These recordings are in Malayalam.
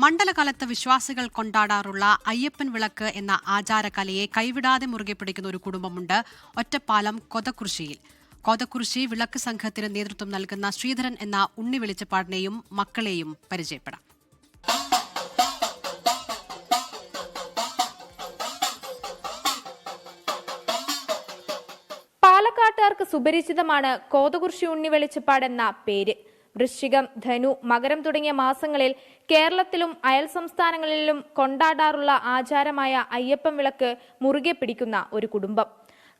മണ്ഡലകാലത്ത് വിശ്വാസികൾ കൊണ്ടാടാറുള്ള അയ്യപ്പൻ വിളക്ക് എന്ന ആചാരകലയെ കൈവിടാതെ മുറുകെ പിടിക്കുന്ന ഒരു കുടുംബമുണ്ട്. ഒറ്റപ്പാലം കൊതക്കുറിശ്ശിയിൽ. കൊതക്കുറിശ്ശി വിളക്ക് സംഘത്തിന് നേതൃത്വം നൽകുന്ന ശ്രീധരൻ എന്ന ഉണ്ണി വെളിച്ചപ്പാടിനെയും മക്കളെയും പരിചയപ്പെടാം. പാലക്കാട്ടുകാർക്ക് സുപരിചിതമാണ് കൊതകുറിശ്ശി ഉണ്ണി വെളിച്ചപ്പാട് എന്ന പേര്. വൃശ്ചികം, ധനു, മകരം തുടങ്ങിയ മാസങ്ങളിൽ കേരളത്തിലും അയൽ സംസ്ഥാനങ്ങളിലും കൊണ്ടാടാറുള്ള ആചാരമായ അയ്യപ്പൻ വിളക്ക് മുറുകെ പിടിക്കുന്ന ഒരു കുടുംബം.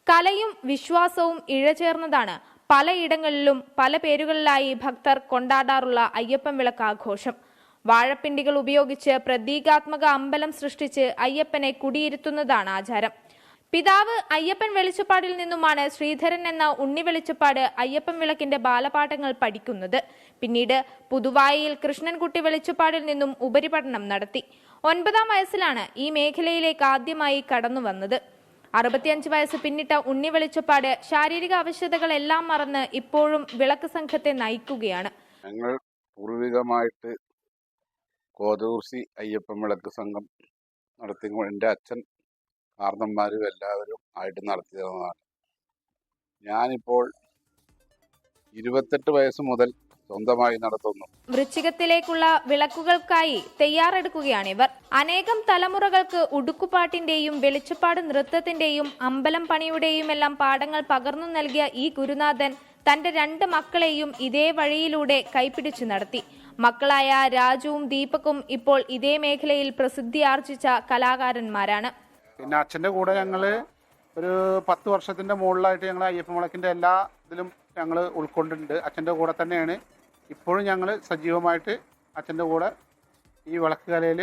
കലയും വിശ്വാസവും ഇഴചേർന്നതാണ് പലയിടങ്ങളിലും പല പേരുകളിലായി ഭക്തർ കൊണ്ടാടാറുള്ള അയ്യപ്പൻ വിളക്ക് ആഘോഷം. വാഴപ്പിണ്ടികൾ ഉപയോഗിച്ച് പ്രതീകാത്മക അമ്പലം സൃഷ്ടിച്ച് അയ്യപ്പനെ കുടിയിരുത്തുന്നതാണ് ആചാരം. പിതാവ് അയ്യപ്പൻ വെളിച്ചപ്പാടിൽ നിന്നുമാണ് ശ്രീധരൻ എന്ന ഉണ്ണി വെളിച്ചപ്പാട് അയ്യപ്പൻ വിളക്കിന്റെ ബാലപാഠങ്ങൾ പഠിക്കുന്നത്. പിന്നീട് പുതുവായിയിൽ കൃഷ്ണൻകുട്ടി വെളിച്ചപ്പാടിൽ നിന്നും ഉപരിപഠനം നടത്തി. 9ാം വയസ്സിലാണ് ഈ മേഖലയിലേക്ക് ആദ്യമായി കടന്നു വന്നത്. 65 വയസ്സ് പിന്നിട്ട ഉണ്ണി വെളിച്ചപ്പാട് ശാരീരിക ആവശ്യതകളെല്ലാം മറന്ന് ഇപ്പോഴും വിളക്ക് സംഘത്തെ നയിക്കുകയാണ്. ഞങ്ങൾ പൂർവികമായിട്ട് കൊതകുറിശ്ശി അയ്യപ്പൻ വിളക്ക് സംഘം നടത്തിക്കൊണ്ട് എൻ്റെ അച്ഛൻ കാർന്നന്മാരും എല്ലാവരും ആയിട്ട് നടത്തി തന്നതാണ്. ഞാനിപ്പോൾ 28 വയസ്സ് മുതൽ സ്വന്തമായി നടത്തുന്നു. വൃശ്ചികത്തിലേക്കുള്ള വിളക്കുകൾക്കായി തയ്യാറെടുക്കുകയാണിവർ. അനേകം തലമുറകൾക്ക് ഉടുക്കുപാട്ടിന്റെയും വെളിച്ചപ്പാട് നൃത്തത്തിന്റെയും അമ്പലം പണിയുടെയും എല്ലാം പാഠങ്ങൾ പകർന്നു നൽകിയ ഈ ഗുരുനാഥൻ തന്റെ 2 മക്കളെയും ഇതേ വഴിയിലൂടെ കൈപിടിച്ചു നടത്തി. മക്കളായ രാജുവും ദീപക്കും ഇപ്പോൾ ഇതേ മേഖലയിൽ പ്രസിദ്ധിയാർജിച്ച കലാകാരന്മാരാണ്. പിന്നെ അച്ഛൻ്റെ കൂടെ ഞങ്ങൾ ഒരു 10 വർഷത്തിൻ്റെ മുകളിലായിട്ട് ഞങ്ങൾ അയ്യപ്പൻ വിളക്കിൻ്റെ എല്ലാ ഇതിലും ഞങ്ങൾ ഉൾക്കൊണ്ടിട്ടുണ്ട്. അച്ഛൻ്റെ കൂടെ തന്നെയാണ് ഇപ്പോഴും ഞങ്ങൾ സജീവമായിട്ട് അച്ഛൻ്റെ കൂടെ ഈ വിളക്ക് കലയിൽ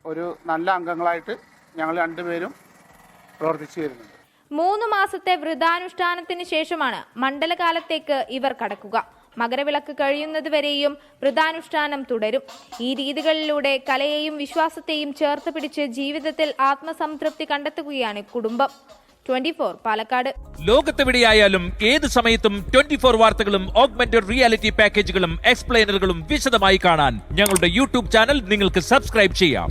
ഒരു നല്ല അംഗങ്ങളായിട്ട് ഞങ്ങൾ 2 പേരും പ്രവർത്തിച്ചു വരുന്നുണ്ട്. 3 മാസത്തെ വ്രതാനുഷ്ഠാനത്തിന് ശേഷമാണ് മണ്ഡലകാലത്തേക്ക് ഇവർ കടക്കുക. മകരവിളക്ക് കഴിയുന്നതുവരെയും വ്രതാനുഷ്ഠാനം തുടരും. ഈ രീതികളിലൂടെ കലയെയും വിശ്വാസത്തെയും ചേർത്ത് പിടിച്ച് ജീവിതത്തിൽ ആത്മസംതൃപ്തി കണ്ടെത്തുകയാണ് കുടുംബം. 24 പാലക്കാട്. ലോകത്തെവിടെയായാലും ഏത് സമയത്തും 24 വാർത്തകളും ഓഗ്മെന്റഡ് റിയാലിറ്റി പാക്കേജുകളും എക്സ്പ്ലെയിനറുകളും വിശദമായി കാണാൻ ഞങ്ങളുടെ യൂട്യൂബ് ചാനൽ നിങ്ങൾക്ക് സബ്സ്ക്രൈബ് ചെയ്യാം.